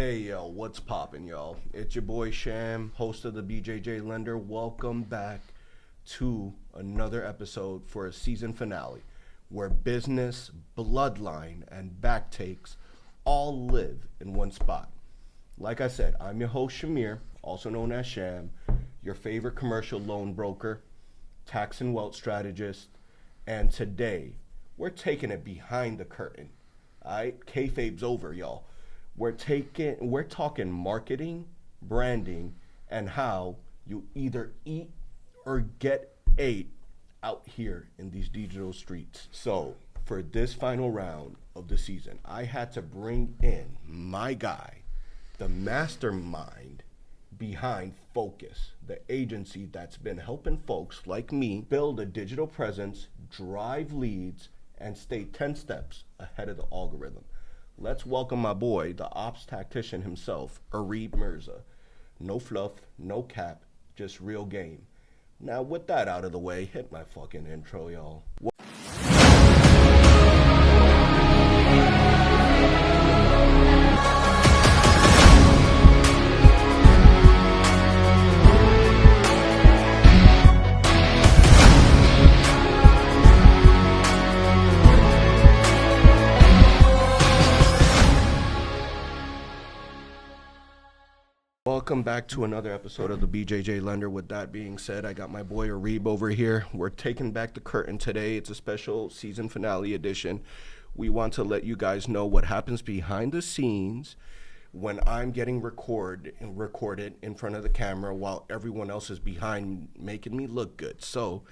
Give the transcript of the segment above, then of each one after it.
Hey, yo, what's poppin', y'all? It's your boy Sham, host of the BJJ Lender. Welcome back to another episode for a season finale where business, bloodline, and back takes all live in one spot. Like I said, I'm your host Shamir, also known as Sham, your favorite commercial loan broker, tax and wealth strategist, and today we're taking it behind the curtain. All right, kayfabe's over, y'all. We're talking marketing, branding, and how you either eat or get ate out here in these digital streets. So for this final round of the season, I had to bring in my guy, the mastermind behind Fokus, the agency that's been helping folks like me build a digital presence, drive leads, and stay 10 steps ahead of the algorithm. Let's welcome my boy, the ops tactician himself, Areeb Mirza. No fluff, no cap, just real game. Now with that out of the way, hit my fucking intro, y'all. Welcome back to another episode of the BJJ Lender. With that being said, I got my boy Areeb over here. We're taking back the curtain today. It's a special season finale edition. We want to let you guys know what happens behind the scenes when I'm getting recorded in front of the camera while everyone else is behind making me look good. So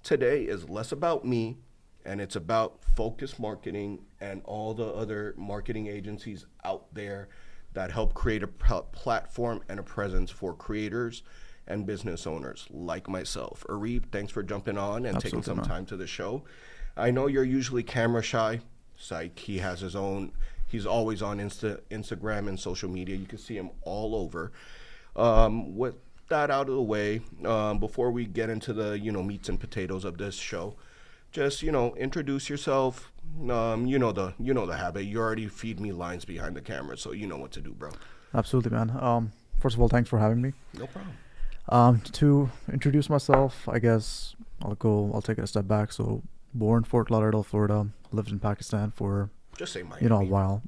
today is less about me and it's about Fokus Marketing and all the other marketing agencies out there that help create a platform and a presence for creators and business owners like myself. Areeb, thanks for jumping on and taking some time to the show. I know you're usually camera shy. Psych, he has his own, he's always on Instagram and social media. You can see him all over. With that out of the way, before we get into the meats and potatoes of this show, just introduce yourself. You know the habit. You already feed me lines behind the camera, so you know what to do, bro. Absolutely, man. First of all, thanks for having me. No problem. To introduce myself, I guess I'll take it a step back. So, born Fort Lauderdale, Florida. Lived in Pakistan for just say Miami. A while.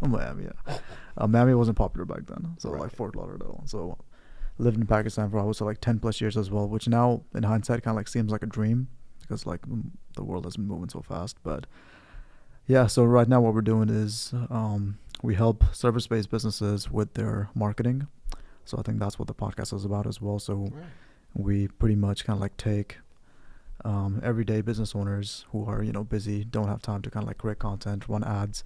Miami, yeah. Miami wasn't popular back then, so right. Like Fort Lauderdale. So, lived in Pakistan for I would say like 10 plus years as well, which now in hindsight kind of like seems like a dream because like the world has been moving so fast, but. Yeah, so right now what we're doing is we help service-based businesses with their marketing. So I think that's what the podcast is about as well. So we pretty much kind of like take everyday business owners who are, busy, don't have time to kind of like create content, run ads,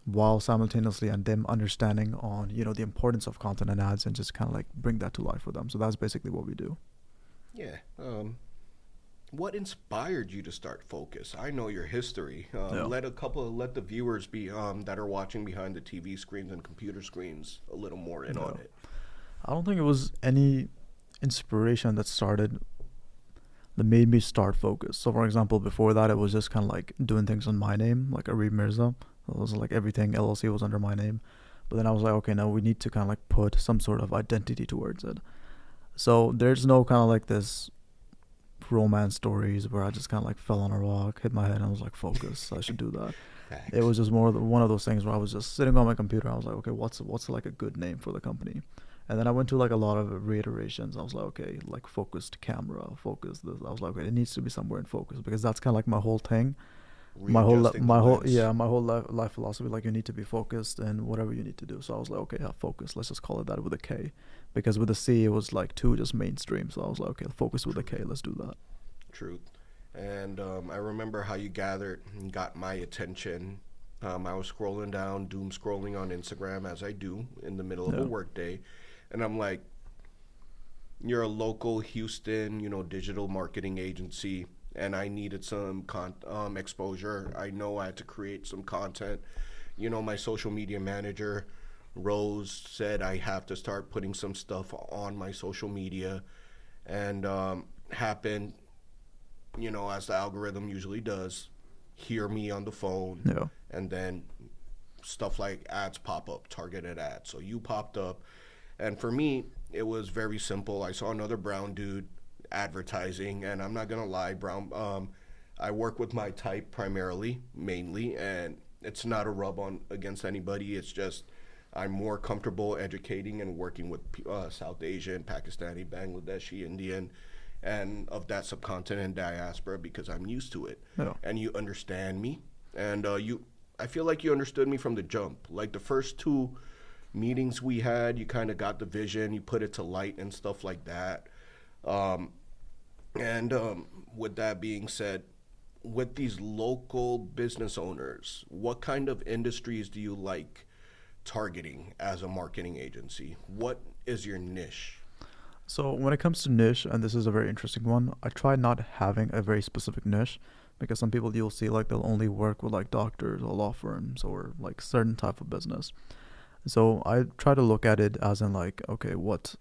while simultaneously and them understanding on, the importance of content and ads and just kind of like bring that to life for them. So that's basically what we do. Yeah. What inspired you to start Fokus? I know your history. Let the viewers be that are watching behind the TV screens and computer screens a little more in on it. I don't think it was any inspiration that made me start Fokus. So for example, before that, it was just kind of like doing things on my name, like Areeb Mirza. It was like everything LLC was under my name. But then I was like, okay, now we need to kind of like put some sort of identity towards it. So there's no kind of like this romance stories where I just kind of like fell on a rock, hit my head, and I was like, Focus, I should do that. Thanks. It was just more one of those things where I was just sitting on my computer. I was like, okay, what's like a good name for the company? And then I went to like a lot of reiterations. I was like, okay, like focused camera, focus this. I was like, okay, it needs to be somewhere in focus because that's kind of like my whole thing. My whole life philosophy, like you need to be focused in whatever you need to do. So I was like, okay, focus. Let's just call it that with a K, because with a C it was like too just mainstream. So I was like, okay, focus with a K. Let's do that. Truth. And I remember how you got my attention. I was scrolling down, doom scrolling on Instagram as I do in the middle of a work day, and I'm like, you're a local Houston, digital marketing agency. And I needed some exposure. I know I had to create some content. My social media manager, Rose, said I have to start putting some stuff on my social media. And happened, as the algorithm usually does, hear me on the phone. Yeah. And then stuff like ads pop up, targeted ads. So you popped up, and for me, it was very simple. I saw another brown dude advertising, and I'm not gonna lie, brown. I work with my type primarily, mainly, and it's not a rub on against anybody. It's just I'm more comfortable educating and working with South Asian, Pakistani, Bangladeshi, Indian, and of that subcontinent diaspora because I'm used to it. Yeah. And you understand me, and I feel like you understood me from the jump. Like the first two meetings we had, you kind of got the vision, you put it to light and stuff like that. And with that being said, with these local business owners, what kind of industries do you like targeting as a marketing agency? What is your niche? So when it comes to niche, and this is a very interesting one, I try not having a very specific niche because some people you'll see like they'll only work with like doctors or law firms or like certain type of business. So I try to look at it as in like, okay, what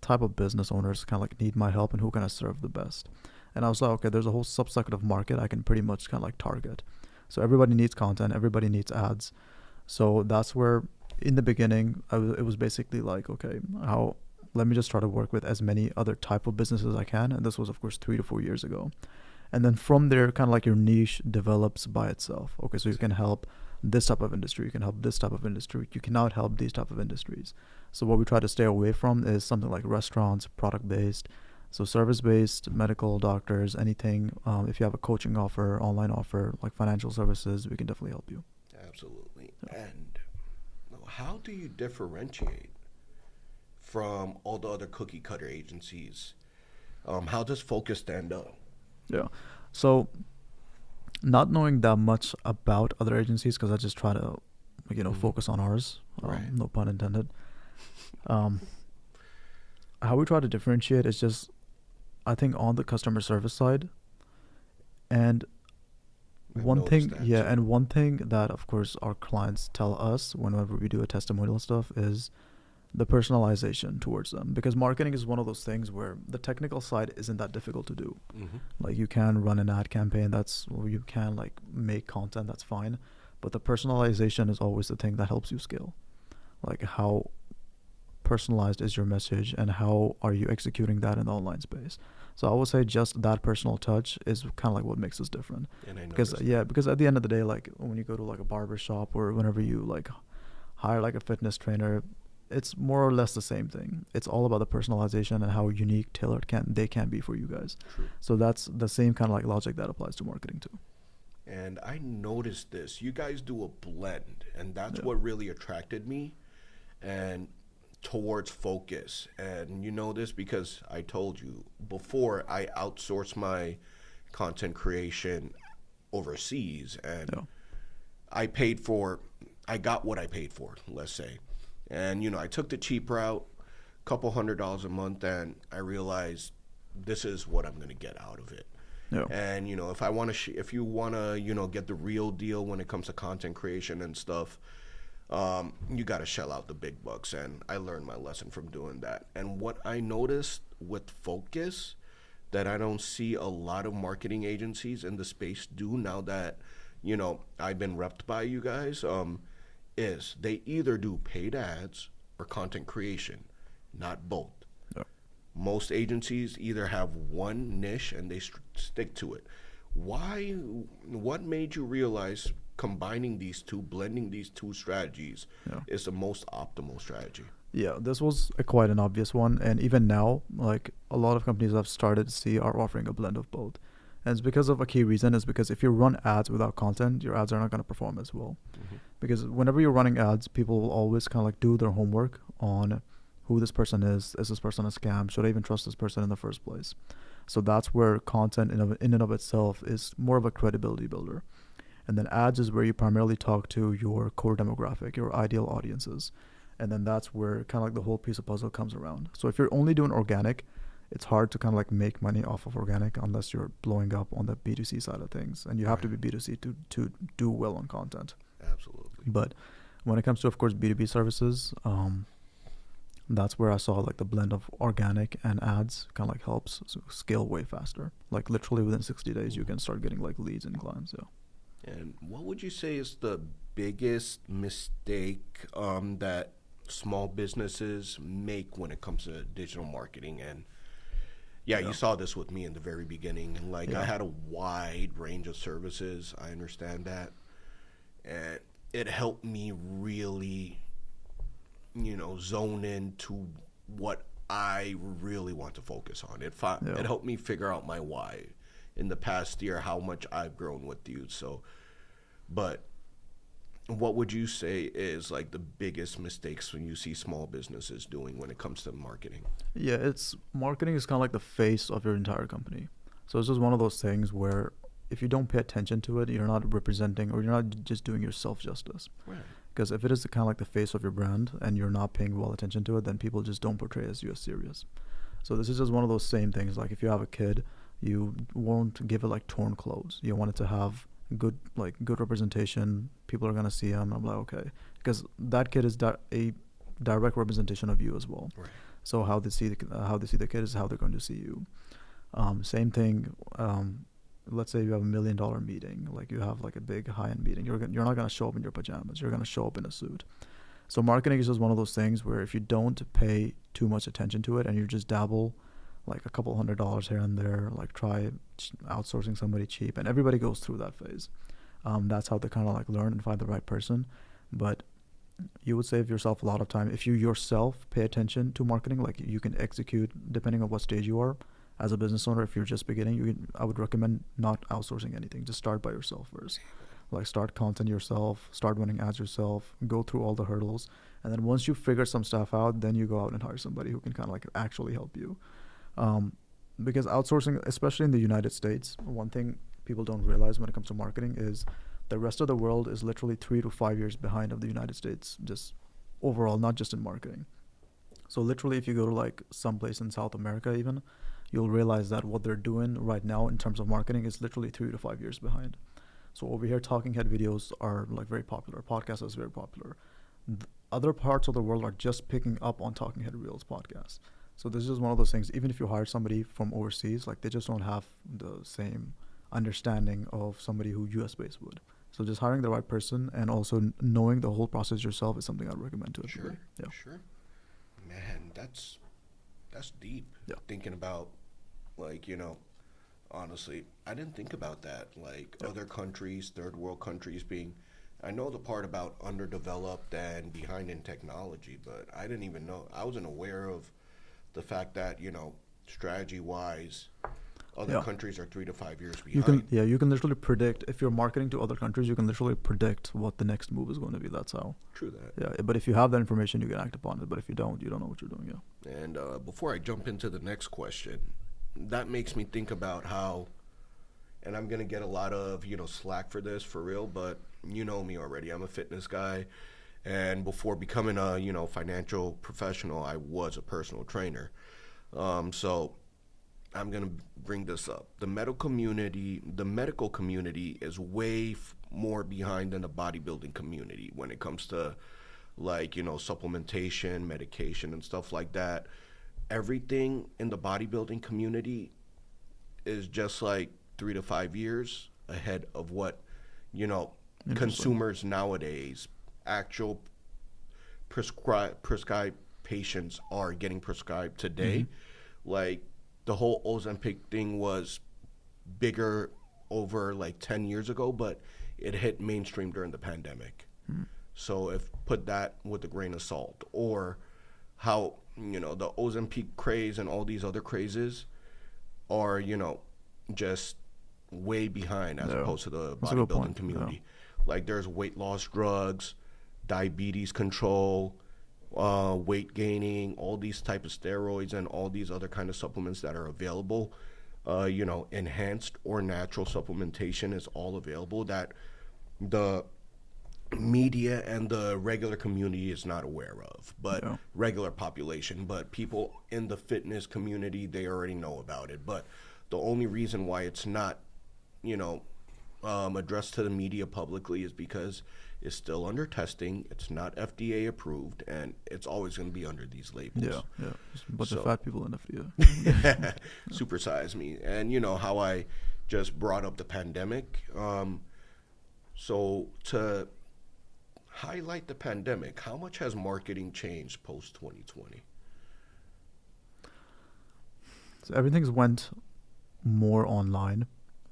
type of business owners kind of like need my help and who can I serve the best? And I was like, okay, there's a whole subsector of market I can pretty much kind of like target. So everybody needs content, everybody needs ads. So that's where in the beginning, it was basically like, okay, let me just try to work with as many other type of businesses as I can. And this was, of course, 3 to 4 years ago. And then from there, kind of like your niche develops by itself. Okay, so you can help this type of industry, you can help this type of industry, you cannot help these type of industries. So what we try to stay away from is something like restaurants, product-based, so service-based, medical, doctors, anything. If you have a coaching offer, online offer, like financial services, we can definitely help you. Absolutely. And how do you differentiate from all the other cookie cutter agencies? How does Focus stand out? Yeah. So not knowing that much about other agencies, because I just try to, focus on ours. Right. No pun intended. How we try to differentiate is just, I think, on the customer service side. And one thing that, of course, our clients tell us whenever we do a testimonial stuff is the personalization towards them, because marketing is one of those things where the technical side isn't that difficult to do. Mm-hmm. Like you can run an ad campaign, you can like make content, that's fine, but the personalization is always the thing that helps you scale. Like how personalized is your message and how are you executing that in the online space? So I would say just that personal touch is kind of like what makes us different. Because at the end of the day, like when you go to like a barber shop or whenever you like hire like a fitness trainer, it's more or less the same thing. It's all about the personalization and how unique, tailored they can be for you guys. True. So that's the same kind of like logic that applies to marketing too. And I noticed this. You guys do a blend, and that's what really attracted me and towards Focus. And you know this because I told you before, I outsourced my content creation overseas, and I got what I paid for, let's say. And, I took the cheap route, $200 a month, and I realized this is what I'm going to get out of it. Yeah. And, if you want to, get the real deal when it comes to content creation and stuff, you got to shell out the big bucks. And I learned my lesson from doing that. And what I noticed with Focus that I don't see a lot of marketing agencies in the space do now that, I've been repped by you guys, is they either do paid ads or content creation, not both. Yeah. Most agencies either have one niche and they stick to it. What made you realize combining these two, blending these two strategies is the most optimal strategy? Yeah, this was quite an obvious one. And even now, like a lot of companies I've started to see are offering a blend of both. And it's because of a key reason is because if you run ads without content, your ads are not going to perform as well. Mm-hmm. Because whenever you're running ads, people will always kind of like do their homework on who this person is this person a scam? Should I even trust this person in the first place? So that's where content in and of itself is more of a credibility builder. And then ads is where you primarily talk to your core demographic, your ideal audiences. And then that's where kind of like the whole piece of puzzle comes around. So if you're only doing organic, it's hard to kind of like make money off of organic unless you're blowing up on the B2C side of things. And you have to be B2C to do well on content. Absolutely. But when it comes to, of course, B2B services, that's where I saw like the blend of organic and ads kind of like helps scale way faster. Like literally within 60 days, you can start getting like leads and clients. Yeah. And what would you say is the biggest mistake that small businesses make when it comes to digital marketing? And yeah, you saw this with me in the very beginning. And like, I had a wide range of services. I understand that. And it helped me really, zone into what I really want to focus on. It helped me figure out my why in the past year, how much I've grown with you. So, but what would you say is like the biggest mistakes when you see small businesses doing when it comes to marketing? Yeah, it's marketing is kind of like the face of your entire company. So it's just one of those things where if you don't pay attention to it, you're not representing or you're not just doing yourself justice. Right. Because if it is kind of like the face of your brand and you're not paying well attention to it, then people just don't portray you as serious. So this is just one of those same things. Like if you have a kid, you won't give it like torn clothes. You want it to have good representation. People are gonna see him. I'm like, okay, because that kid is a direct representation of you as well. Right. So how they see the kid is how they're going to see you. Same thing. Let's say you have $1 million meeting, like you have like a big high-end meeting. You're not gonna show up in your pajamas. You're gonna show up in a suit. So marketing is just one of those things where if you don't pay too much attention to it and you just dabble like a couple $100 here and there, like try outsourcing somebody cheap, and everybody goes through that phase. That's how they kind of like learn and find the right person. But you would save yourself a lot of time if you yourself pay attention to marketing. Like you can execute depending on what stage you are as a business owner. If you're just beginning, I would recommend not outsourcing anything. Just start by yourself first. Like start content yourself, start running ads yourself, go through all the hurdles, and then once you figure some stuff out, then you go out and hire somebody who can kind of like actually help you. Because outsourcing, especially in the United States, one thing people don't realize when it comes to marketing is the rest of the world is literally 3 to 5 years behind of the United States, just overall, not just in marketing. So literally, if you go to like someplace in South America even, you'll realize that what they're doing right now in terms of marketing is literally 3 to 5 years behind. So over here, talking head videos are like very popular. Podcasts is very popular. Other parts of the world are just picking up on talking head reels podcasts. So this is one of those things, even if you hire somebody from overseas, like they just don't have the same understanding of somebody who US based would. So just hiring the right person and also knowing the whole process yourself is something I'd recommend to everybody. Sure. Man, that's deep. Yeah. Thinking about like, honestly, I didn't think about that. Like other countries, third world countries being, I know the part about underdeveloped and behind in technology, but I didn't even know, I wasn't aware of the fact that, strategy wise, other countries are 3 to 5 years behind. You can literally predict, if you're marketing to other countries, you can literally predict what the next move is going to be. That's how. True that. Yeah, but if you have that information, you can act upon it. But if you don't know what you're doing. Yeah. And before I jump into the next question, that makes me think about how, and I'm going to get a lot of, slack for this, for real, but you know me already. I'm a fitness guy. And before becoming a, financial professional, I was a personal trainer. So I'm going to bring this up. The medical community is way more behind than the bodybuilding community when it comes to like, supplementation, medication and stuff like that. Everything in the bodybuilding community is just like 3 to 5 years ahead of what, consumers nowadays, actual prescribed patients are getting prescribed today. Mm-hmm. Like the whole Ozempic thing was bigger over like 10 years ago, but it hit mainstream during the pandemic. Mm-hmm. So if put that with a grain of salt, or how, the Ozempic craze and all these other crazes are, just way behind as opposed to the bodybuilding community. Yeah. Like there's weight loss drugs, diabetes control, weight gaining, all these type of steroids and all these other kind of supplements that are available. Enhanced or natural supplementation is all available that the media and the regular community is not aware of, but regular population, but people in the fitness community, they already know about it. But the only reason why it's not, addressed to the media publicly is because it's still under testing. It's not FDA approved, and it's always going to be under these labels. Yeah. Just a bunch of fat people in FDA. Supersize me. And how I just brought up the pandemic. So to highlight the pandemic. How much has marketing changed post 2020? So everything's went more online,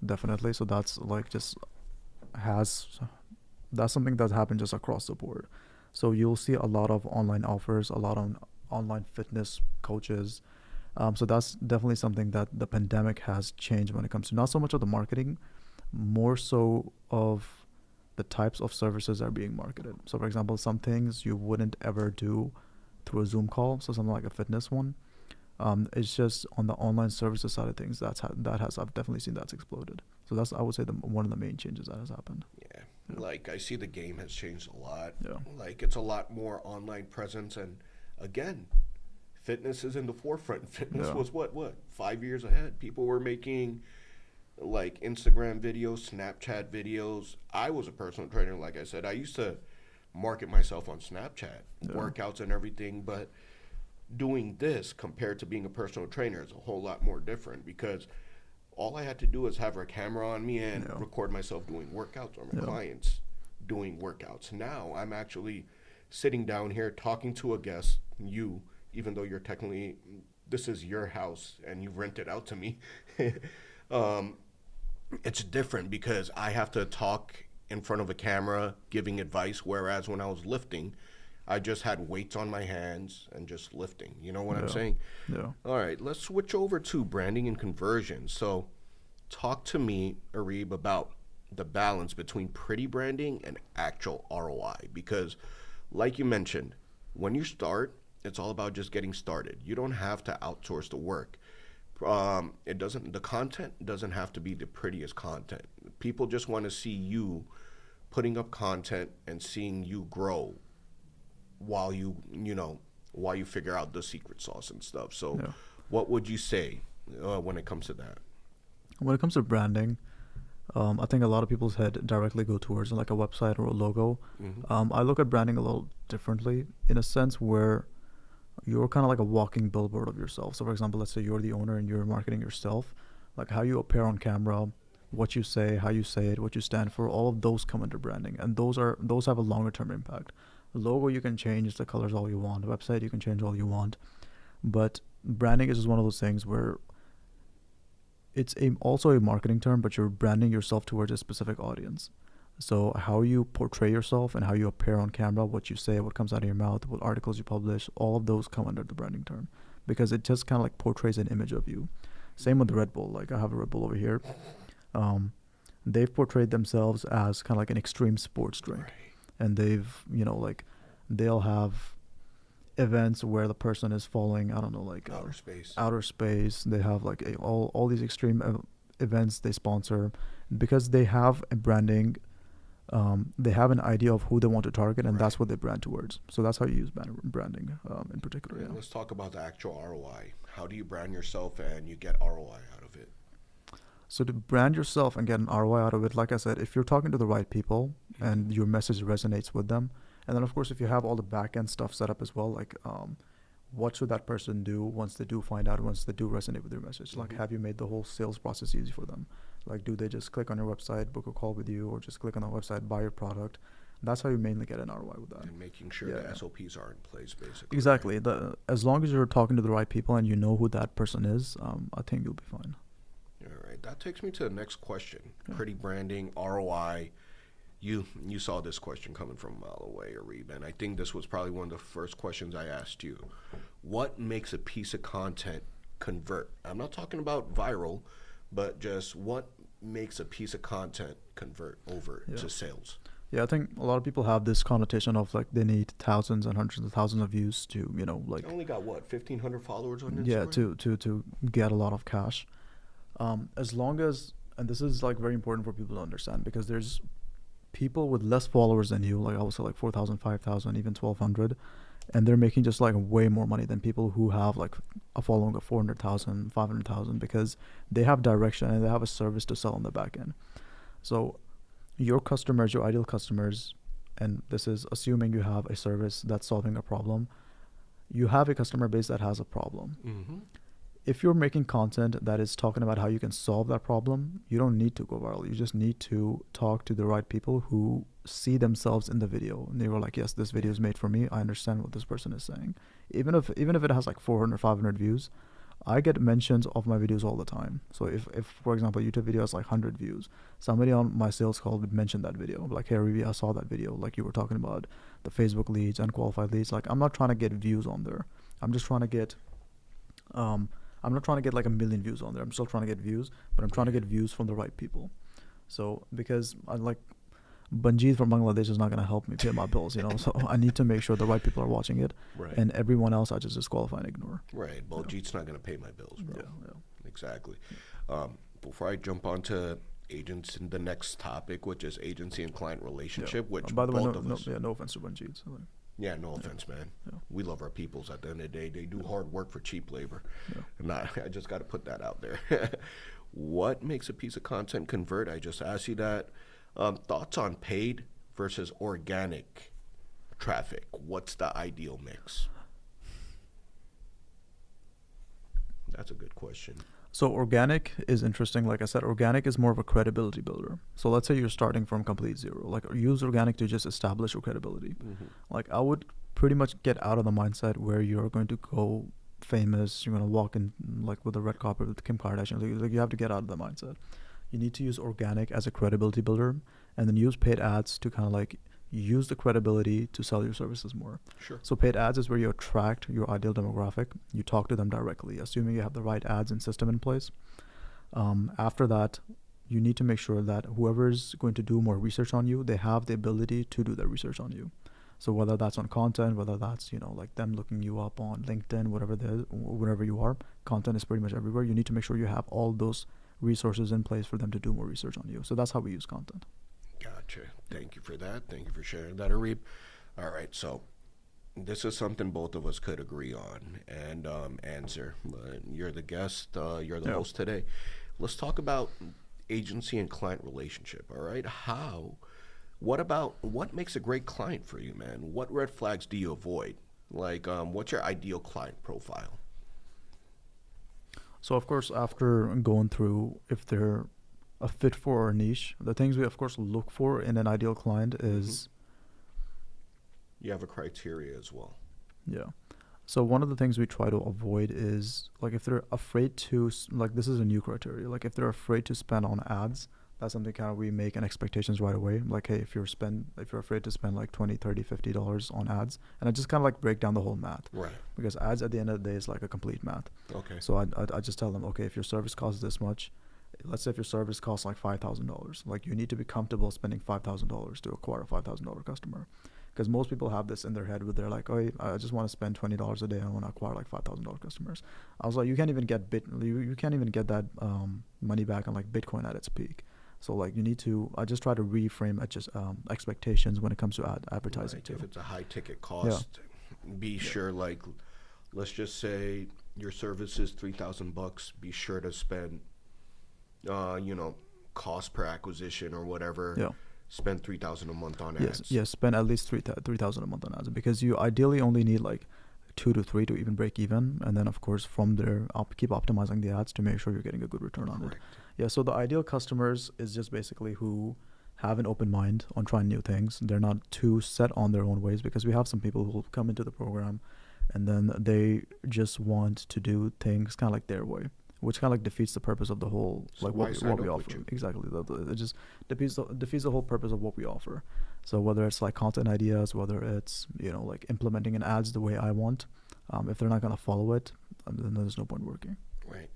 definitely. So that's like just has that's something that's happened just across the board. So you'll see a lot of online offers, a lot of online fitness coaches. So that's definitely something that the pandemic has changed when it comes to not so much of the marketing, more so of the types of services that are being marketed. So for example, some things you wouldn't ever do through a Zoom call. So something like a fitness one. It's just on the online services side of things. I've definitely seen that's exploded. So that's, I would say, one of the main changes that has happened. Yeah. Like, I see the game has changed a lot. Yeah. Like, it's a lot more online presence. And again, fitness is in the forefront. Fitness was what, 5 years ahead. People were making like Instagram videos, Snapchat videos. I was a personal trainer, like I said. I used to market myself on Snapchat, workouts and everything. But doing this compared to being a personal trainer is a whole lot more different, because all I had to do is have a camera on me and record myself doing workouts, or my clients doing workouts. Now I'm actually sitting down here talking to a guest, you, even though you're technically, this is your house and you rent it out to me. It's different because I have to talk in front of a camera giving advice, whereas when I was lifting, I just had weights on my hands and just lifting. You know what I'm saying? Yeah. All right, let's switch over to branding and conversion. So talk to me, Areeb, about the balance between pretty branding and actual ROI. Because like you mentioned, when you start, it's all about just getting started. You don't have to outsource the work. The content doesn't have to be the prettiest content. People just want to see you putting up content and seeing you grow while you figure out the secret sauce and stuff. So what would you say when it comes to that? When it comes to branding, I think a lot of people's head directly go towards like a website or a logo. I look at branding a little differently, in a sense where you're kind of like a walking billboard of yourself. So for example, let's say you're the owner and you're marketing yourself, like how you appear on camera, what you say, how you say it, what you stand for, all of those come under branding, and those have a longer term impact. Logo, you can change the colors all you want. Website, you can change all you want. But branding is just one of those things where it's also a marketing term, but you're branding yourself towards a specific audience. So how you portray yourself and how you appear on camera, what you say, what comes out of your mouth, what articles you publish, all of those come under the branding term, because it just kind of like portrays an image of you. Same with the Red Bull. Like I have a Red Bull over here. They've portrayed themselves as kind of like an extreme sports drink. Right. And they'll have events where the person is following, I don't know, like outer space. They have like all these extreme events they sponsor, because they have a branding. They have an idea of who they want to target, and that's what they brand towards. So that's how you use branding in particular. Yeah. Let's talk about the actual ROI. How do you brand yourself and you get ROI out of it? So to brand yourself and get an ROI out of it, like I said, if you're talking to the right people and your message resonates with them, and then of course if you have all the back end stuff set up as well, like what should that person do once they do find out, once they do resonate with your message? Like, have you made the whole sales process easy for them? Like, do they just click on your website, book a call with you, or just click on the website, buy your product? That's how you mainly get an ROI with that. And making sure the SOPs are in place, basically. Exactly. As long as you're talking to the right people and you know who that person is, I think you'll be fine. All right. That takes me to the next question. Pretty branding, ROI. You saw this question coming from a mile away, Areeb, and I think this was probably one of the first questions I asked you. What makes a piece of content convert? I'm not talking about viral, but just what makes a piece of content convert over to sales? Yeah, I think a lot of people have this connotation of like they need thousands and hundreds of thousands of views to, like. I only got 1,500 followers on Instagram? Yeah, to get a lot of cash. As long as, and this is like very important for people to understand, because there's people with less followers than you, like I would say like 4,000, 5,000, even 1,200, and they're making just like way more money than people who have like a following of 400,000, 500,000, because they have direction and they have a service to sell on the back end. So your customers, your ideal customers, and this is assuming you have a service that's solving a problem, you have a customer base that has a problem. if you're making content that is talking about how you can solve that problem, you don't need to go viral. You just need to talk to the right people who see themselves in the video and they were like, yes, this video is made for me. I understand what this person is saying. Even if it has like 400, 500 views, I get mentions of my videos all the time. So if for example, YouTube video has like 100 views, somebody on my sales call would mention that video. Like, hey, Areeb, I saw that video. Like you were talking about the Facebook leads, unqualified leads. Like, I'm not trying to get views on there. I'm just trying to get, I'm not trying to get like a million views on there. I'm still trying to get views, but I'm trying to get views from the right people. So because I like, Banjeet from Bangladesh is not going to help me pay my bills, you know. So I need to make sure the right people are watching it, Right. and everyone else I just disqualify and ignore. Right. Baljeet's not going to pay my bills, bro. Yeah. Exactly. Before I jump on to agents and the next topic, which is agency and client relationship, which by the way, both no, of no, us. yeah, no offense to Banjeet. So like, Yeah, no offense, man. Yeah. We love our peoples at the end of the day. They do hard work for cheap labor. Yeah. And I just got to put that out there. What makes a piece of content convert? I just asked you that. Thoughts on paid versus organic traffic? What's the ideal mix? That's a good question. So organic is interesting. Like I said, organic is more of a credibility builder. So let's say you're starting from complete zero. Like use organic to just establish your credibility. Mm-hmm. Like I would pretty much get out of the mindset where you're going to go famous. You're going to walk in like with a red carpet with Kim Kardashian. Like you have to get out of the mindset. You need to use organic as a credibility builder, and then use paid ads to kind of like use the credibility to sell your services more. Sure. So paid ads is where you attract your ideal demographic. You talk to them directly, assuming you have the right ads and system in place. After that, you need to make sure that whoever's going to do more research on you, they have the ability to do their research on you. So whether that's on content, whether that's, you know, like them looking you up on LinkedIn, wherever you are, content is pretty much everywhere. You need to make sure you have all those resources in place for them to do more research on you. So that's how we use content. Gotcha. Thank you for that. Thank you for sharing that, Areeb. All right, so this is something both of us could agree on and answer. You're the guest. You're the host today. Let's talk about agency and client relationship. All right, what makes a great client for you, man? What red flags do you avoid? Like, what's your ideal client profile? So of course, after going through if they're a fit for our niche, the things we of course look for in an ideal client is You have a criteria as well. Yeah. So one of the things we try to avoid is like if they're afraid to like this is a new criteria. Like if they're afraid to spend on ads, that's something kind of we make an expectations right away. Like, hey, if you're afraid to spend like $20, $30, $50 on ads, and I just kind of like break down the whole math. Right. Because ads at the end of the day is like a complete math. Okay. So I just tell them, okay, if your service costs this much, let's say if your service costs like $5,000, like you need to be comfortable spending $5,000 to acquire a $5,000 customer. Because most people have this in their head where they're like, oh, I just want to spend $20 a day. I want to acquire like $5,000 customers. I was like, you can't even get that money back on like Bitcoin at its peak. So like I just try to reframe expectations when it comes to advertising too. If it's a high ticket cost, be sure, like, let's just say your service is $3,000. Be sure to spend, cost per acquisition or whatever. Yeah. Spend $3,000 a month on ads. Yes, spend at least $3,000 a month on ads, because you ideally only need like 2 to 3 to even break even, and then of course from there keep optimizing the ads to make sure you're getting a good return on it. Yeah, so the ideal customers is just basically who have an open mind on trying new things. They're not too set on their own ways, because we have some people who will come into the program and then they just want to do things kind of like their way, which kind of like defeats the purpose of the whole, So like why what sign we up offer. with you? Exactly. It just defeats the whole purpose of what we offer. So whether it's like content ideas, whether it's, like implementing an ads the way I want, if they're not going to follow it, then there's no point working. Right.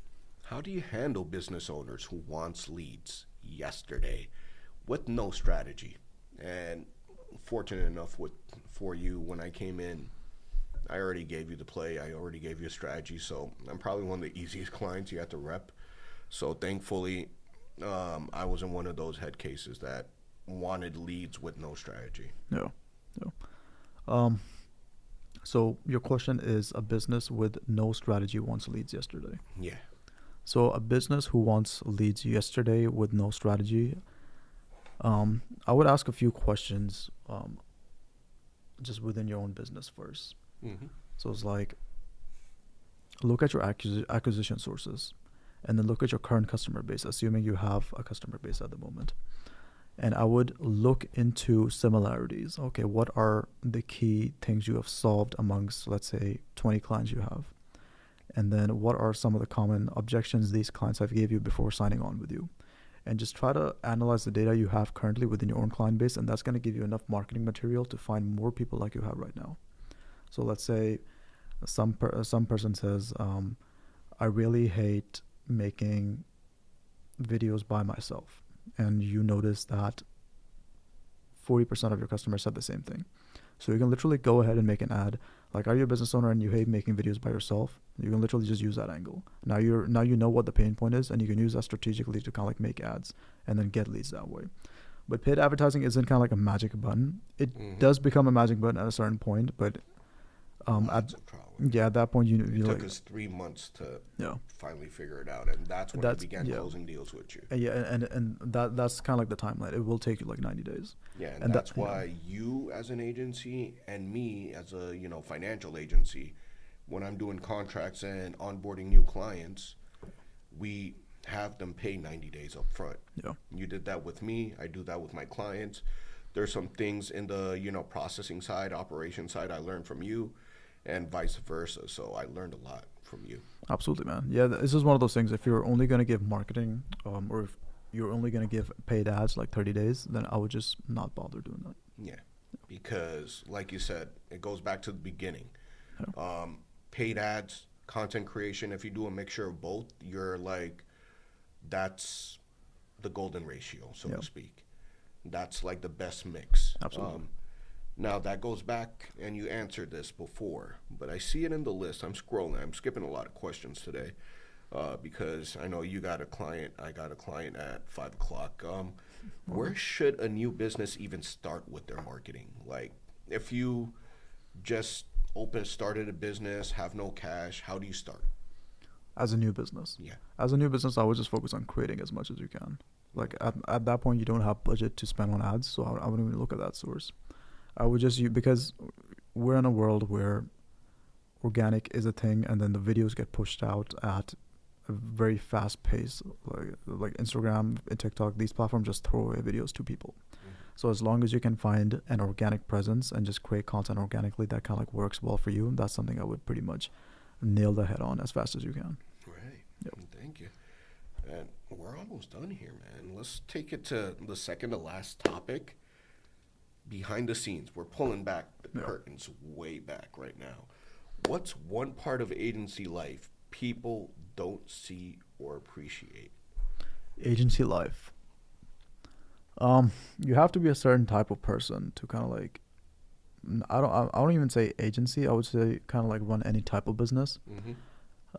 How do you handle business owners who wants leads yesterday with no strategy? And fortunate enough for you, when I came in, I already gave you the play. I already gave you a strategy. So I'm probably one of the easiest clients you have to rep. So thankfully, I wasn't one of those head cases that wanted leads with no strategy. No. So your question is a business with no strategy wants leads yesterday. Yeah. So a business who wants leads yesterday with no strategy, I would ask a few questions just within your own business first. Mm-hmm. So it's like, look at your acquisition sources, and then look at your current customer base, assuming you have a customer base at the moment. And I would look into similarities. Okay, what are the key things you have solved amongst, let's say, 20 clients you have? And then what are some of the common objections these clients have gave you before signing on with you? And just try to analyze the data you have currently within your own client base, and that's going to give you enough marketing material to find more people like you have right now. So let's say some person says, I really hate making videos by myself, and you notice that 40% of your customers said the same thing. So you can literally go ahead and make an ad like, are you a business owner and you hate making videos by yourself? You can literally just use that angle. Now you know what the pain point is, and you can use that strategically to kind of like make ads and then get leads that way. But paid advertising isn't kind of like a magic button. It does become a magic button at a certain point, but at that point it took us 3 months to finally figure it out, and that's when we began closing deals with you. And that's kind of like the timeline. It will take you like 90 days. Yeah, and that's why you as an agency and me as a financial agency, when I'm doing contracts and onboarding new clients, we have them pay 90 days up front. Yeah, you did that with me. I do that with my clients. There's some things in the processing side, operation side I learned from you, and vice versa. So I learned a lot from you. Absolutely, man. Yeah, this is one of those things. If you're only going to give marketing, or if you're only going to give paid ads like 30 days, then I would just not bother doing that. Yeah, because like you said, it goes back to the beginning. Paid ads, content creation, if you do a mixture of both, you're like, that's the golden ratio, so to speak. That's like the best mix. Absolutely. Now that goes back, and you answered this before, but I see it in the list. I'm scrolling. I'm skipping a lot of questions today because I know you got a client. I got a client at 5 o'clock. Where should a new business even start with their marketing? Like, if you just started a business, have no cash, how do you start? As a new business? Yeah. As a new business, I would just focus on creating as much as you can. Like, at that point, you don't have budget to spend on ads, so I wouldn't even look at that source. I would just because we're in a world where organic is a thing, and then the videos get pushed out at a very fast pace. Like Instagram and TikTok, these platforms just throw away videos to people. So as long as you can find an organic presence and just create content organically that kind of like works well for you, that's something I would pretty much nail the head on as fast as you can. Right. Yep. Thank you. And we're almost done here, man. Let's take it to the second to last topic. Behind the scenes, we're pulling back the curtains way back right now. What's one part of agency life people don't see or appreciate? Agency life. You have to be a certain type of person to kind of like, I don't even say agency. I would say kind of like run any type of business.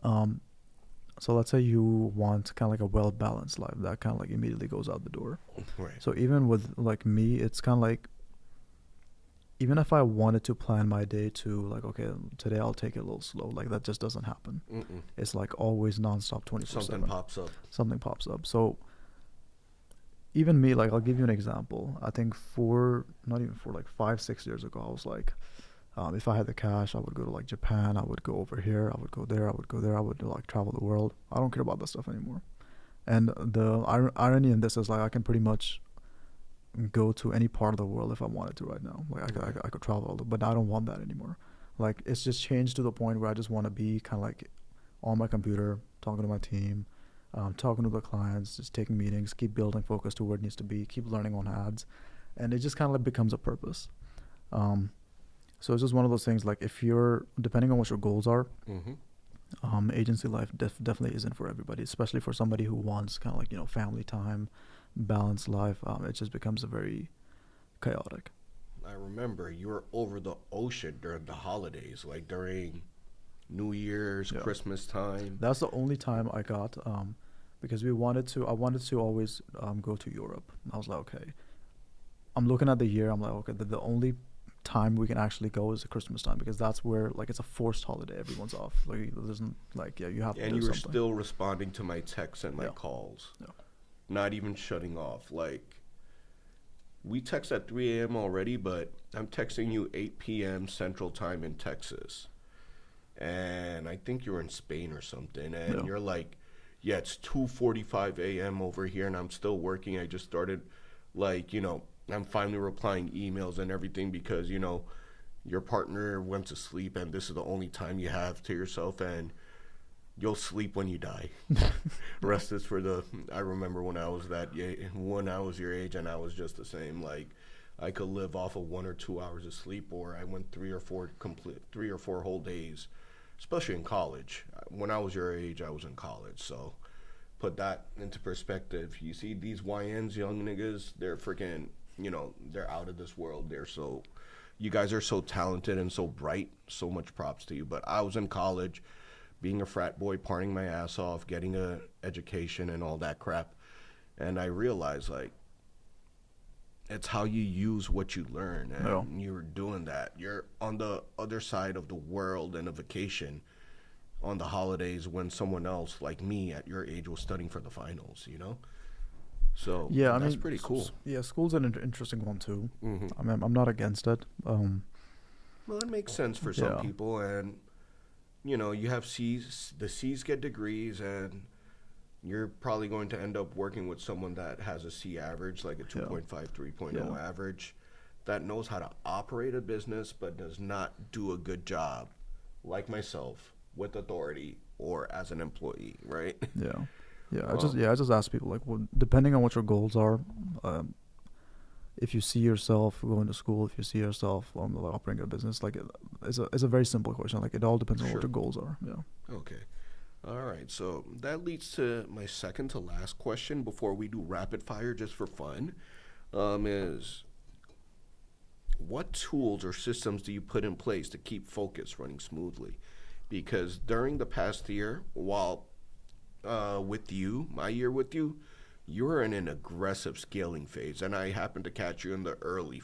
So let's say you want kind of like a well-balanced life. That kind of like immediately goes out the door. Right. So even with like me, it's kind of like, even if I wanted to plan my day to like, okay, today I'll take it a little slow, like that just doesn't happen. It's like always nonstop 24/7. Something pops up. So even me, like I'll give you an example. I think not even like 5-6 years ago, I was like, if I had the cash, I would go to like Japan. I would go over here. I would go there. I would go there. I would like travel the world. I don't care about that stuff anymore. And the irony in this is like I can pretty much go to any part of the world if I wanted to right now. Like I could travel, but I don't want that anymore. Like it's just changed to the point where I just want to be kind of like on my computer, talking to my team, talking to the clients, just taking meetings, keep building focus to where it needs to be, keep learning on ads, and it just kind of like becomes a purpose. So it's just one of those things. Like if you're, depending on what your goals are, agency life definitely isn't for everybody, especially for somebody who wants kind of like family time, balanced life. It just becomes a very chaotic. I remember you were over the ocean during the holidays, like during New Year's, Christmas time. That's the only time I got, because I wanted to always go to Europe. I was like, okay, I'm looking at the year. I'm like, okay, the only time we can actually go is the Christmas time, because that's where like it's a forced holiday. Everyone's off. Like there's like you have to. And do you were something. Still responding to my texts and my calls. Yeah. Not even shutting off. Like, we text at 3 a.m. already, but I'm texting you 8 p.m. Central Time in Texas. and I think you're in Spain or something, and Yeah. you're like, yeah, it's 2:45 a.m. over here, and I'm still working. I just started, like, I'm finally replying emails and everything because, your partner went to sleep, and this is the only time you have to yourself, and you'll sleep when you die. Rest is for the. I remember when I was your age, and I was just the same. Like, I could live off of 1 or 2 hours of sleep, or I went 3 or 4 whole days, especially in college. When I was your age, I was in college, so put that into perspective. You see these YNs, young niggas, they're freaking, they're out of this world. You guys are so talented and so bright. So much props to you. But I was in college, being a frat boy, partying my ass off, getting a education and all that crap. And I realized, like, it's how you use what you learn. And Yeah. you're doing that. You're on the other side of the world and a vacation on the holidays when someone else like me at your age was studying for the finals. So Yeah, I that's mean, pretty cool. yeah, school's an interesting one too. Hmm. I mean, I'm not against it. Well, it makes sense for some Yeah. people, and you have C's. The C's get degrees, and you're probably going to end up working with someone that has a C average, like a 2.5, 3.0 Yeah. average, that knows how to operate a business but does not do a good job, like myself, with authority or as an employee, right? Yeah, yeah. Um, I just ask people like, depending on what your goals are, if you see yourself going to school, if you see yourself like, operating a business, like it's a very simple question. Like it all depends on Sure. what your goals are. Yeah. Okay. All right. So that leads to my second to last question before we do rapid fire just for fun. Is what tools or systems do you put in place to keep focus running smoothly? Because during the past year, while with you, my year with you, you were in an aggressive scaling phase, and I happened to catch you in the early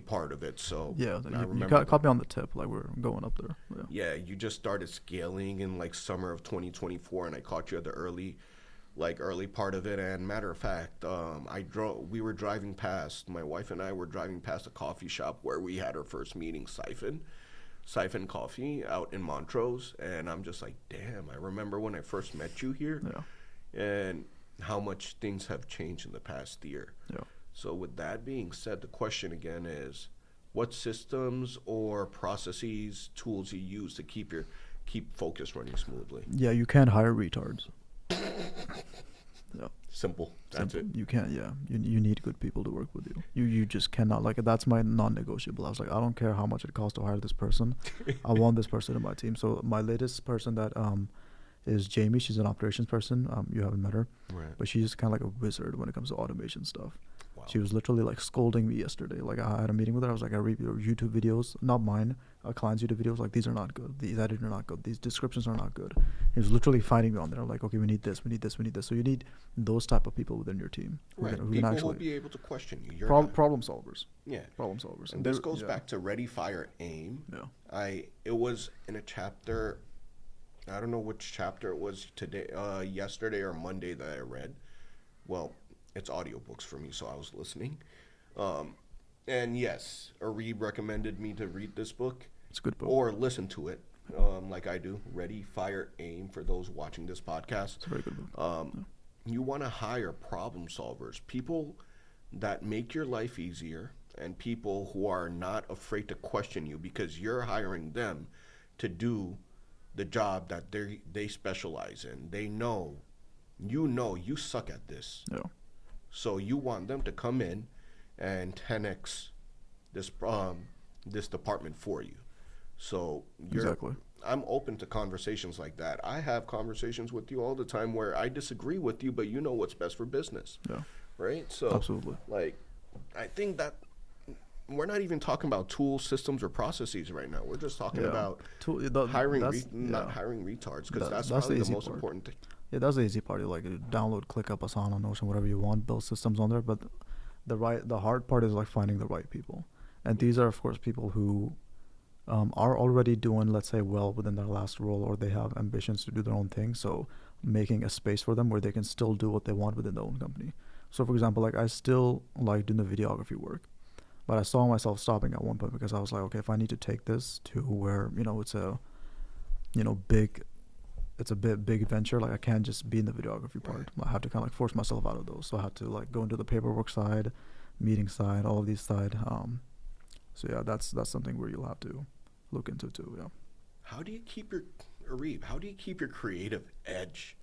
part of it. So Yeah, I you remember. caught me on the tip, like we're going up there. Yeah. Yeah, you just started scaling in like summer of 2024, and I caught you at the early part of it. And matter of fact, we were driving past. My wife and I were driving past a coffee shop where we had our first meeting, Siphon Coffee out in Montrose, and I'm just like, damn, I remember when I first met you here, Yeah. and how much things have changed in the past year. Yeah. So with that being said, the question again is, what systems or processes, tools you use to keep focus running smoothly? Yeah, you can't hire retards. Yeah. Simple. That's Simple. it. You can't. Yeah, you need good people to work with you. You just cannot. Like that's my non-negotiable. I was like, I don't care how much it costs to hire this person. I want this person in my team. So my latest person that is Jamie. She's an operations person. You haven't met her, Right. but she's kind of like a wizard when it comes to automation stuff. Wow. She was literally like scolding me yesterday. Like I had a meeting with her. I was like, I read your YouTube videos, not mine. Clients' YouTube videos. Like these are not good. These edits are not good. These descriptions are not good. He was literally fighting me on there. I'm like, okay, we need this. We need this. We need this. So you need those type of people within your team. Right. Who People can will actually be able to question you. You're problem solvers. yeah. Problem solvers. And this they're- goes yeah. back to Ready, Fire, Aim. Yeah. It was in a chapter. I don't know which chapter it was today, yesterday or Monday that I read. Well, it's audiobooks for me, so I was listening. And yes, Areeb recommended me to read this book It's a good book. or listen to it, like I do. Ready, Fire, Aim for those watching this podcast. It's a very good book. You want to hire problem solvers, people that make your life easier, and people who are not afraid to question you because you're hiring them to do the job that they specialize in. They know you suck at this. Yeah. So you want them to come in and 10x this department for you. So Exactly. I'm open to conversations like that. I have conversations with you all the time where I disagree with you, but you know what's best for business, Yeah. right? So Absolutely. like, I think that we're not even talking about tools, systems, or processes right now. We're just talking Yeah. about Hiring. not hiring retards, because that's that's the probably the easy most part. important thing. Yeah, that's the easy part. You like download, ClickUp, Asana, Notion, whatever you want, build systems on there. But the hard part is like finding the right people, and these are of course people who are already doing, let's say, well within their last role, or they have ambitions to do their own thing. So making a space for them where they can still do what they want within their own company. So for example, like I still like doing the videography work, but I saw myself stopping at one point because I was like, okay, if I need to take this to where it's big. It's a big venture. Like I can't just be in the videography part. I have to kind of like force myself out of those. So I have to like go into the paperwork side, meeting side, all of these side. So yeah, that's something where you'll have to look into too. Yeah. How do you keep your Areeb? How do you keep your creative edge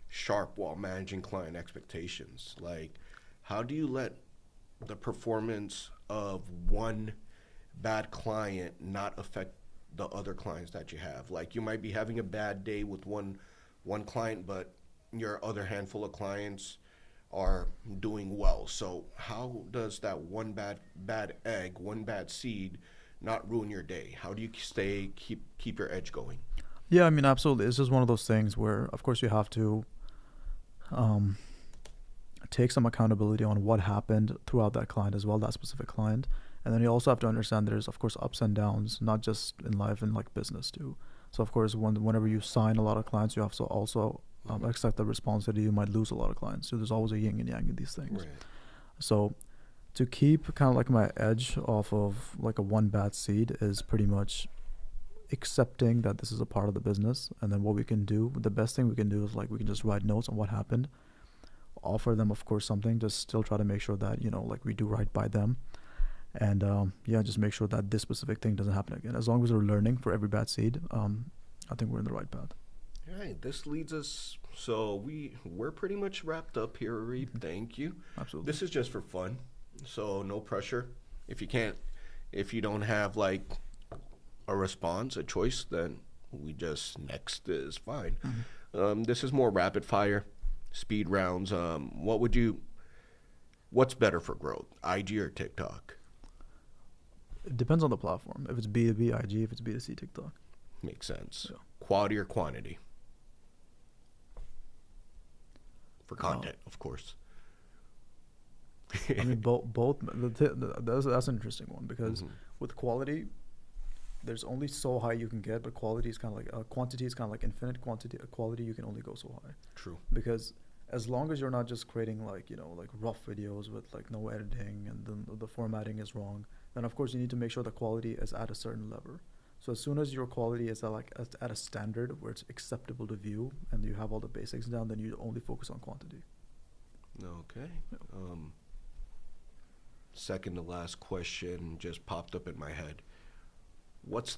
sharp while managing client expectations? Like, how do you let the performance of one bad client not affect the other clients that you have? Like, you might be having a bad day with one client, but your other handful of clients are doing well. So how does that one bad egg, one bad seed, not ruin your day? How do you keep your edge going? Yeah, I mean, absolutely. It's just one of those things where, of course, you have to take some accountability on what happened throughout that client as well, that specific client. And then you also have to understand there's, of course, ups and downs, not just in life and like business too. So, of course, whenever you sign a lot of clients, you have to also accept the responsibility you might lose a lot of clients. So there's always a yin and yang in these things. Right. So to keep kind of like my edge off of like a one bad seed is pretty much accepting that this is a part of the business. And then what we can do, the best thing we can do is like we can just write notes on what happened, offer them, of course, something, just still try to make sure that, like we do right by them. And just make sure that this specific thing doesn't happen again. As long as we're learning for every bad seed, I think we're in the right path. All right, this leads us. So we're pretty much wrapped up here, Areeb. Thank you. Absolutely. This is just for fun, so no pressure. If you don't have like a response, a choice, then we just next is fine. Mm-hmm. This is more rapid fire, speed rounds. What's better for growth, IG or TikTok? It depends on the platform. If it's B2B, IG. If it's B2C, TikTok. Makes sense. Yeah. Quality or quantity? For content, of course. I mean, both. That's an interesting one because with quality, there's only so high you can get, but quality is kind of like quantity is kind of like infinite. Quality you can only go so high. True. Because as long as you're not just creating like like rough videos with like no editing and then the formatting is wrong, then of course you need to make sure the quality is at a certain level. So as soon as your quality is at a standard where it's acceptable to view and you have all the basics down, then you only focus on quantity. Okay. Yeah. Second to last question just popped up in my head. What's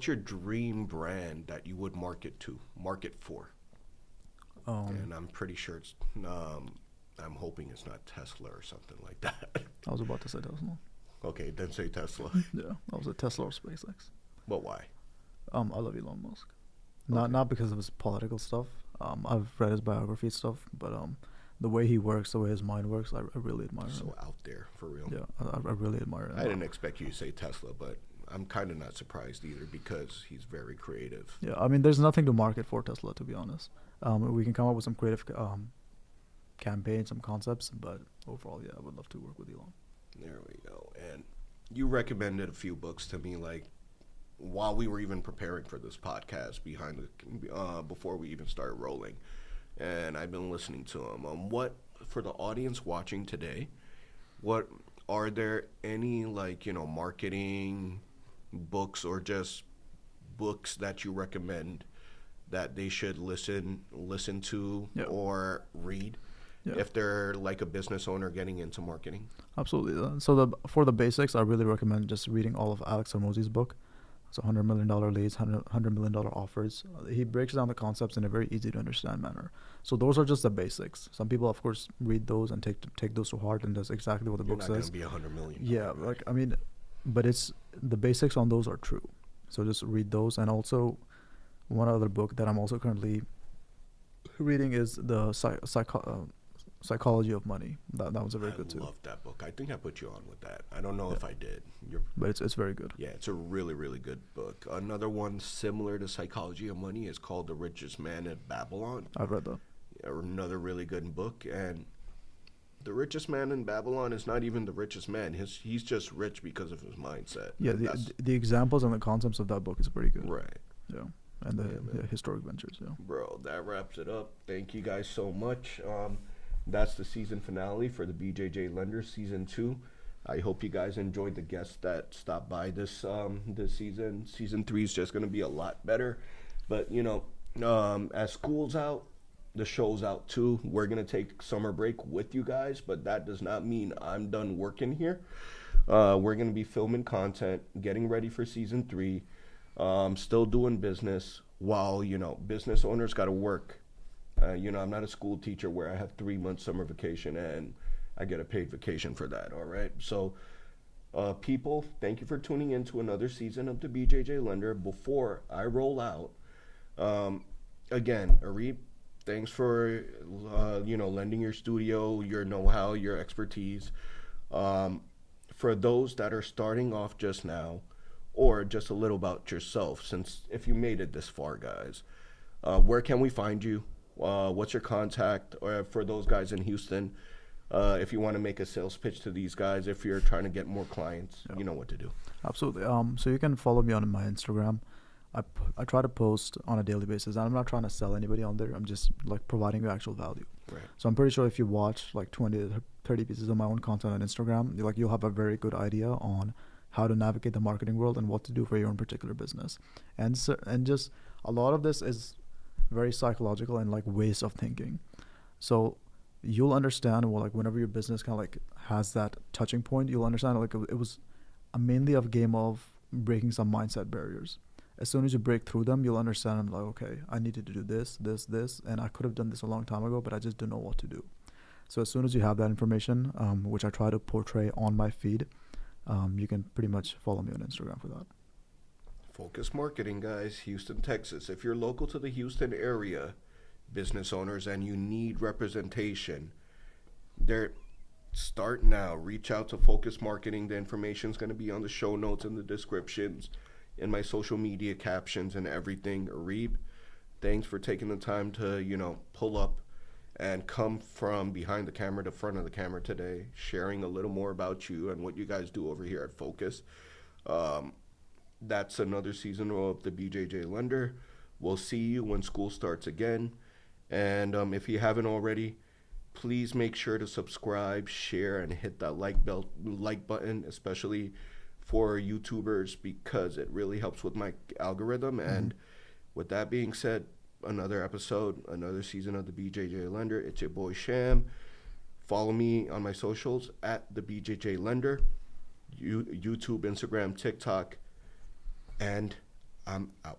your dream brand that you would market for? And I'm pretty sure it's I'm hoping it's not Tesla or something like that. I was about to say Tesla. Okay, then say Tesla. Yeah, I was a Tesla or SpaceX. But why? I love Elon Musk. Not because of his political stuff. I've read his biography stuff, but the way he works, the way his mind works, I really admire him. So out there, for real. Yeah, I really admire him. I didn't expect you to say Tesla, but I'm kind of not surprised either because he's very creative. Yeah, I mean, there's nothing to market for Tesla, to be honest. We can come up with some creative campaigns, some concepts, but overall, yeah, I would love to work with Elon. There we go. And you recommended a few books to me, like while we were even preparing for this podcast, before we even started rolling, and I've been listening to them. What for the audience watching today? What are there any marketing books or just books that you recommend that they should listen to or read if they're like a business owner getting into marketing? Absolutely. So for the basics, I really recommend just reading all of Alex Hormozi's book. It's $100 million leads, $100 million offers. He breaks down the concepts in a very easy to understand manner. So those are just the basics. Some people, of course, read those and take those to heart, and that's exactly what the book says. You're not going to be 100 million. Yeah, but it's the basics on those are true. So just read those. And also, one other book that I'm also currently reading is the Psychology of Money. That was a very good too. I love that book. I think I put you on with that. I don't know if I did. But it's very good. Yeah, it's a really, really good book. Another one similar to Psychology of Money is called The Richest Man in Babylon. I've read that. Another really good book. And the richest man in Babylon is not even the richest man. He's just rich because of his mindset. Yeah, the examples and the concepts of that book is pretty good. Right. Yeah. And the historic ventures, yeah. Bro, that wraps it up. Thank you guys so much. That's the season finale for the BJJ Lenders Season 2. I hope you guys enjoyed the guests that stopped by this season. Season 3 is just going to be a lot better. But as school's out, the show's out too. We're gonna take summer break with you guys, but that does not mean I'm done working here. We're gonna be filming content, getting ready for season 3, still doing business while business owners got to work. I'm not a school teacher where I have 3 months summer vacation and I get a paid vacation for that. All right, so. People, thank you for tuning in to another season of the BJJ Lender. Before I roll out, again, Areeb, thanks for lending your studio, your know-how, your expertise. For those that are starting off just now, or just a little about yourself, since if you made it this far, guys, where can we find you? What's your contact? Or for those guys in Houston, if you want to make a sales pitch to these guys, if you're trying to get more clients, you know what to do. Absolutely. So you can follow me on my Instagram. I try to post on a daily basis, and I'm not trying to sell anybody on there. I'm just like providing you actual value. Right. So I'm pretty sure if you watch like 20 to 30 pieces of my own content on Instagram, you'll have a very good idea on how to navigate the marketing world and what to do for your own particular business. And just a lot of this is very psychological and like ways of thinking. So you'll understand, well, like whenever your business kind of like has that touching point, you'll understand like it was mainly a game of breaking some mindset barriers. As soon as you break through them, you'll understand like, okay, I needed to do this, and I could have done this a long time ago, but I just didn't know what to do. So as soon as you have that information, which I try to portray on my feed, you can pretty much follow me on Instagram for that. Fokus Marketing, guys, Houston, Texas. If you're local to the Houston area, business owners, and you need representation, start now. Reach out to Fokus Marketing. The information is going to be on the show notes and the descriptions, in my social media captions and everything. Areeb, thanks for taking the time to pull up and come from behind the camera to front of the camera today, sharing a little more about you and what you guys do over here at Fokus. That's another season of the BJJ Lender. We'll see you when school starts again. And if you haven't already, please make sure to subscribe, share, and hit that like button, especially for YouTubers, because it really helps with my algorithm. And with that being said, another episode, another season of the BJJ Lender. It's your boy Sham. Follow me on my socials at the BJJ Lender, YouTube, Instagram, TikTok, and I'm out.